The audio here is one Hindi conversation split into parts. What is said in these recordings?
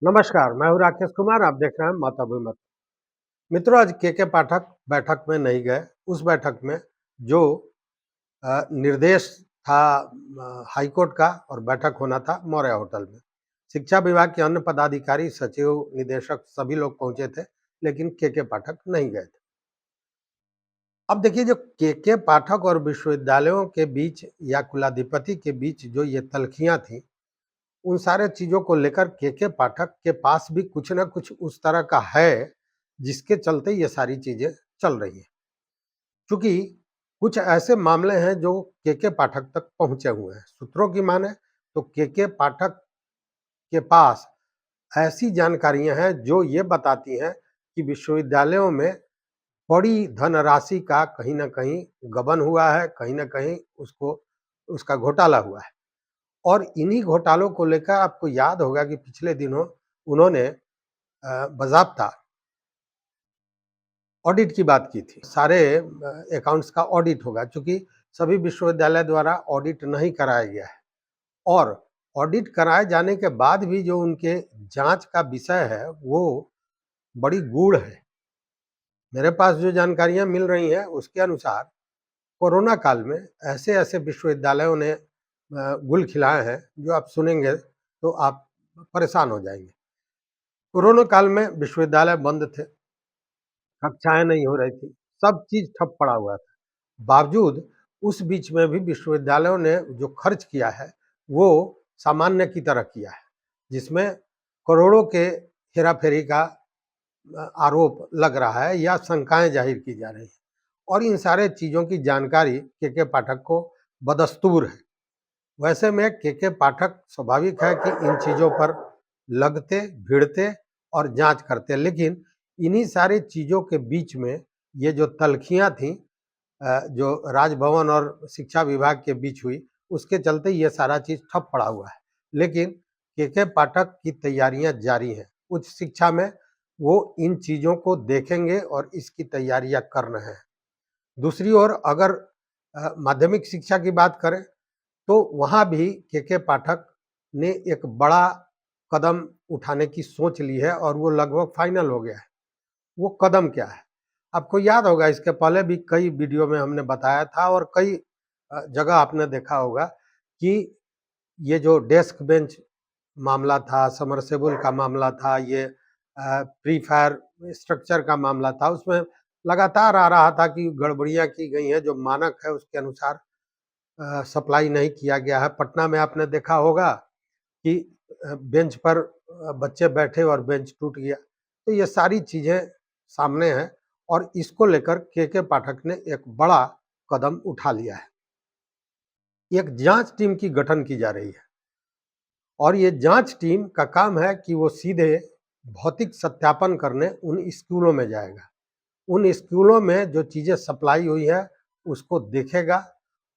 नमस्कार, मैं हूँ राकेश कुमार। आप देख रहे हैं मातृभूमि। मित्रों, आज के पाठक बैठक में नहीं गए। उस बैठक में जो निर्देश था हाईकोर्ट का और बैठक होना था मौर्य होटल में। शिक्षा विभाग के अन्य पदाधिकारी, सचिव, निदेशक सभी लोग पहुंचे थे, लेकिन के पाठक नहीं गए थे। अब देखिए, जो के पाठक और विश्वविद्यालयों के बीच या कुलाधिपति के बीच जो ये तल्खियां थी, उन सारे चीज़ों को लेकर के पाठक के पास भी कुछ न कुछ उस तरह का है, जिसके चलते ये सारी चीज़ें चल रही हैं। चूँकि कुछ ऐसे मामले हैं जो के पाठक तक पहुँचे हुए हैं। सूत्रों की माने तो के पाठक के पास ऐसी जानकारियाँ हैं जो ये बताती हैं कि विश्वविद्यालयों में बड़ी धनराशि का कहीं न कहीं गबन हुआ है, कहीं न कहीं उसका घोटाला हुआ है। और इन्हीं घोटालों को लेकर आपको याद होगा कि पिछले दिनों उन्होंने बाज़ाब्ता ऑडिट की बात की थी। सारे अकाउंट्स का ऑडिट होगा, चूँकि सभी विश्वविद्यालय द्वारा ऑडिट नहीं कराया गया है। और ऑडिट कराए जाने के बाद भी जो उनके जाँच का विषय है, वो बड़ी गूढ़ है। मेरे पास जो जानकारियाँ मिल रही हैं, उसके अनुसार कोरोना काल में ऐसे-ऐसे विश्वविद्यालयों ने गुल खिलाए हैं, जो आप सुनेंगे तो आप परेशान हो जाएँगे। कोरोना काल में विश्वविद्यालय बंद थे, कक्षाएँ नहीं हो रही थी, सब चीज़ ठप पड़ा हुआ था। बावजूद उस बीच में भी विश्वविद्यालयों ने जो खर्च किया है, वो सामान्य की तरह किया है, जिसमें करोड़ों के हेरा-फेरी का आरोप लग रहा है या शंकाएँ ज़ाहिर की जा रही हैं। और इन सारे चीज़ों की जानकारी के पाठक को बदस्तूर है। वैसे में के पाठक स्वाभाविक है कि इन चीज़ों पर लगते, भिड़ते और जाँच करते, लेकिन इन्हीं सारी चीज़ों के बीच में ये जो तल्खियाँ थीं, जो राजभवन और शिक्षा विभाग के बीच हुई, उसके चलते ये सारा चीज़ ठप पड़ा हुआ है। लेकिन के पाठक की तैयारियाँ जारी हैं। उच्च शिक्षा में वो इन चीज़ों को देखेंगे और इसकी तैयारियाँ कर रहे हैं। दूसरी ओर अगर माध्यमिक शिक्षा की बात करें, तो वहाँ भी के पाठक ने एक बड़ा कदम उठाने की सोच ली है और वो लगभग फाइनल हो गया है। वो कदम क्या है? आपको याद होगा, इसके पहले भी कई वीडियो में हमने बताया था और कई जगह आपने देखा होगा कि ये जो डेस्क बेंच मामला था, सबमर्सिबल का मामला था, ये प्री फायर स्ट्रक्चर का मामला था, उसमें लगातार आ रहा था कि गड़बड़ियाँ की गई हैं, जो मानक है उसके अनुसार सप्लाई नहीं किया गया है। पटना में आपने देखा होगा कि बेंच पर बच्चे बैठे और बेंच टूट गया। तो ये सारी चीज़ें सामने हैं और इसको लेकर के पाठक ने एक बड़ा कदम उठा लिया है। एक जाँच टीम की गठन की जा रही है और ये जाँच टीम का काम है कि वो सीधे भौतिक सत्यापन करने उन स्कूलों में जाएगा। उन स्कूलों में जो चीज़ें सप्लाई हुई है, उसको देखेगा,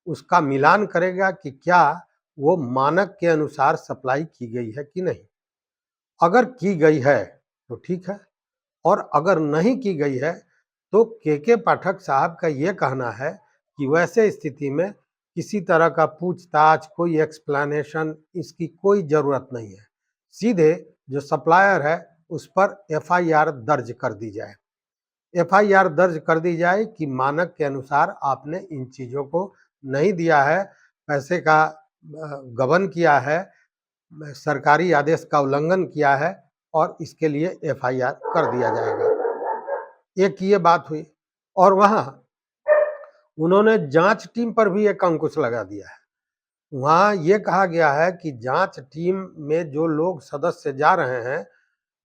उसका मिलान करेगा कि क्या वो मानक के अनुसार सप्लाई की गई है कि नहीं। अगर की गई है तो ठीक है, और अगर नहीं की गई है तो के पाठक साहब का ये कहना है कि वैसे स्थिति में किसी तरह का पूछताछ, कोई एक्सप्लेनेशन इसकी कोई ज़रूरत नहीं है। सीधे जो सप्लायर है उस पर एफआईआर दर्ज कर दी जाए। एफआईआर दर्ज कर दी जाए कि मानक के अनुसार आपने इन चीज़ों को नहीं दिया है, पैसे का गबन किया है, सरकारी आदेश का उल्लंघन किया है और इसके लिए एफआईआर कर दिया जाएगा। एक ये बात हुई और वहाँ उन्होंने जांच टीम पर भी एक अंकुश लगा दिया है। वहाँ ये कहा गया है कि जांच टीम में जो लोग सदस्य जा रहे हैं,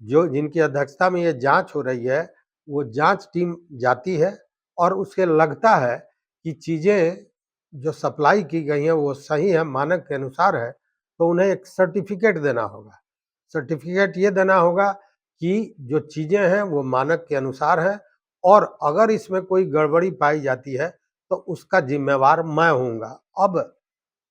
जो जिनकी अध्यक्षता में ये जांच हो रही है, वो जांच टीम जाती है और उसे लगता है कि चीज़ें जो सप्लाई की गई हैं वो सही है, मानक के अनुसार है, तो उन्हें एक सर्टिफिकेट देना होगा। सर्टिफिकेट ये देना होगा कि जो चीज़ें हैं वो मानक के अनुसार हैं और अगर इसमें कोई गड़बड़ी पाई जाती है तो उसका जिम्मेवार मैं होऊँगा। अब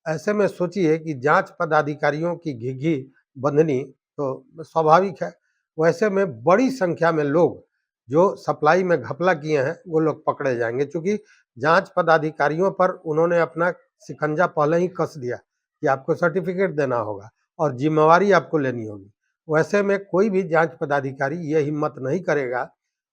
ऐसे में सोचिए कि जांच पदाधिकारियों की घिघी बंधनी तो स्वाभाविक है। वैसे में बड़ी संख्या में लोग जो सप्लाई में घपला किए हैं, वो लोग पकड़े जाएँगे, चूँकि जांच पदाधिकारियों पर उन्होंने अपना शिकंजा पहले ही कस दिया कि आपको सर्टिफिकेट देना होगा और ज़िम्मेवारी आपको लेनी होगी। वैसे में कोई भी जांच पदाधिकारी ये हिम्मत नहीं करेगा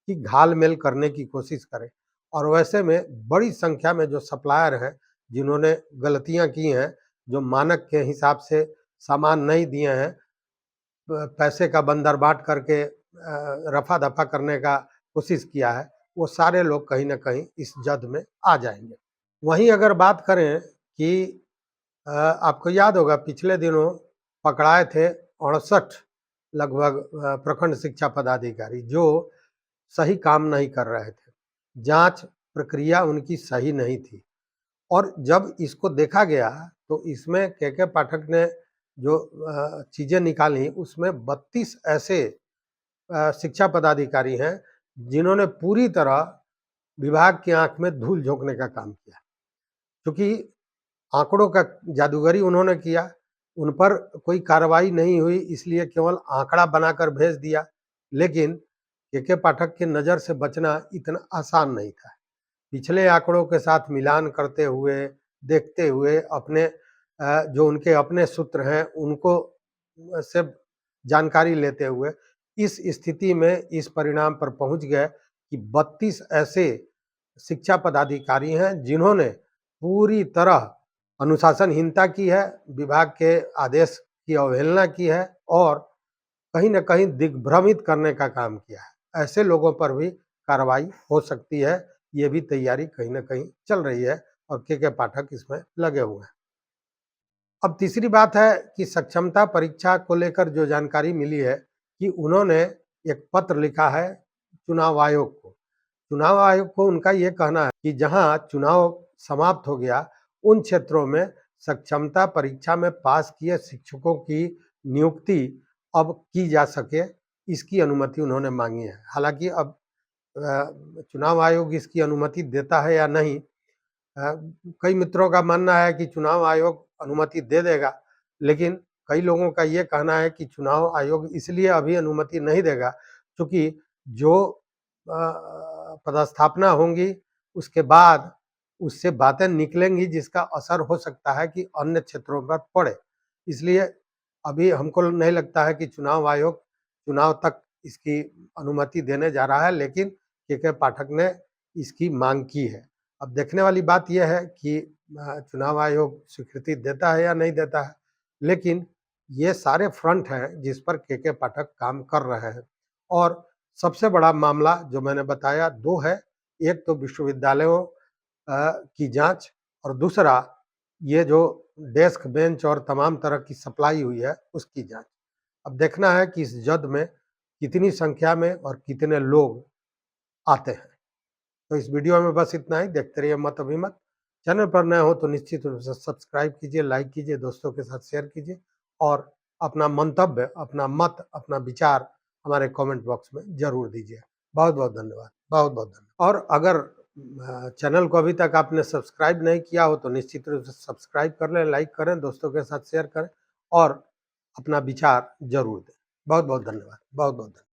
कि घाल-मेल करने की कोशिश करे। और वैसे में बड़ी संख्या में जो सप्लायर हैं, जिन्होंने गलतियाँ की हैं, जो मानक के हिसाब से सामान नहीं दिए हैं, पैसे का बंदरबाट करके रफा-दफा करने का कोशिश किया है, वो सारे लोग कहीं न कहीं इस जद में आ जाएँगे। वहीं अगर बात करें कि आपको याद होगा पिछले दिनों पकड़ाए थे 68 लगभग प्रखंड शिक्षा पदाधिकारी जो सही काम नहीं कर रहे थे। जाँच प्रक्रिया उनकी सही नहीं थी और जब इसको देखा गया तो इसमें के पाठक ने जो चीज़ें निकाली उसमें 32 ऐसे शिक्षा पदाधिकारी हैं जिन्होंने पूरी तरह विभाग की आँख में धूल झोंकने का काम किया। क्योंकि आँकड़ों का जादूगरी उन्होंने किया, उन पर कोई कार्रवाई नहीं हुई इसलिए केवल आँकड़ा बनाकर भेज दिया। लेकिन के पाठक की नज़र से बचना इतना आसान नहीं था। पिछले आँकड़ों के साथ मिलान करते हुए, देखते हुए अपने जो उनके अपने सूत्र हैं उनको से जानकारी लेते हुए इस स्थिति में इस परिणाम पर पहुँच गए कि 32 ऐसे शिक्षा पदाधिकारी हैं जिन्होंने पूरी तरह अनुशासनहीनता की है, विभाग के आदेश की अवहेलना की है और कहीं न कहीं दिग्भ्रमित करने का काम किया है। ऐसे लोगों पर भी कार्रवाई हो सकती है, ये भी तैयारी कहीं न कहीं चल रही है और के पाठक इसमें लगे हुए हैं। अब तीसरी बात है कि सक्षमता परीक्षा को लेकर जो जानकारी मिली है कि उन्होंने एक पत्र लिखा है चुनाव आयोग को। चुनाव आयोग को उनका ये कहना है कि जहां चुनाव समाप्त हो गया, उन क्षेत्रों में सक्षमता परीक्षा में पास किए शिक्षकों की नियुक्ति अब की जा सके, इसकी अनुमति उन्होंने मांगी है। हालांकि अब चुनाव आयोग इसकी अनुमति देता है या नहीं, कई मित्रों का मानना है कि चुनाव आयोग अनुमति दे देगा, लेकिन कई लोगों का ये कहना है कि चुनाव आयोग इसलिए अभी अनुमति नहीं देगा क्योंकि जो पदस्थापना होंगी उसके बाद उससे बातें निकलेंगी जिसका असर हो सकता है कि अन्य क्षेत्रों पर पड़े। इसलिए अभी हमको नहीं लगता है कि चुनाव आयोग चुनाव तक इसकी अनुमति देने जा रहा है, लेकिन के पाठक ने इसकी मांग की है। अब देखने वाली बात यह है कि चुनाव आयोग स्वीकृति देता है या नहीं देता है, लेकिन ये सारे फ्रंट हैं जिस पर के पाठक काम कर रहे हैं। और सबसे बड़ा मामला जो मैंने बताया 2 है, एक तो विश्वविद्यालयों की जाँच और दूसरा ये जो डेस्क, बेंच और तमाम तरह की सप्लाई हुई है उसकी जाँच। अब देखना है कि इस जद में कितनी संख्या में और कितने लोग आते हैं। तो इस वीडियो में बस इतना ही। देखते रहिए मत अभिमत। चैनल पर नए हो तो निश्चित रूप से सब्सक्राइब कीजिए, लाइक कीजिए, दोस्तों के साथ शेयर कीजिए और अपना मंतव्य, अपना मत, अपना विचार हमारे कमेंट बॉक्स में ज़रूर दीजिए। बहुत-बहुत धन्यवाद। बहुत-बहुत धन्यवाद। और अगर चैनल को अभी तक आपने सब्सक्राइब नहीं किया हो तो निश्चित रूप से सब्सक्राइब कर लें, लाइक करें, दोस्तों के साथ शेयर करें और अपना विचार ज़रूर दें। बहुत-बहुत धन्यवाद। बहुत-बहुत धन्यवाद।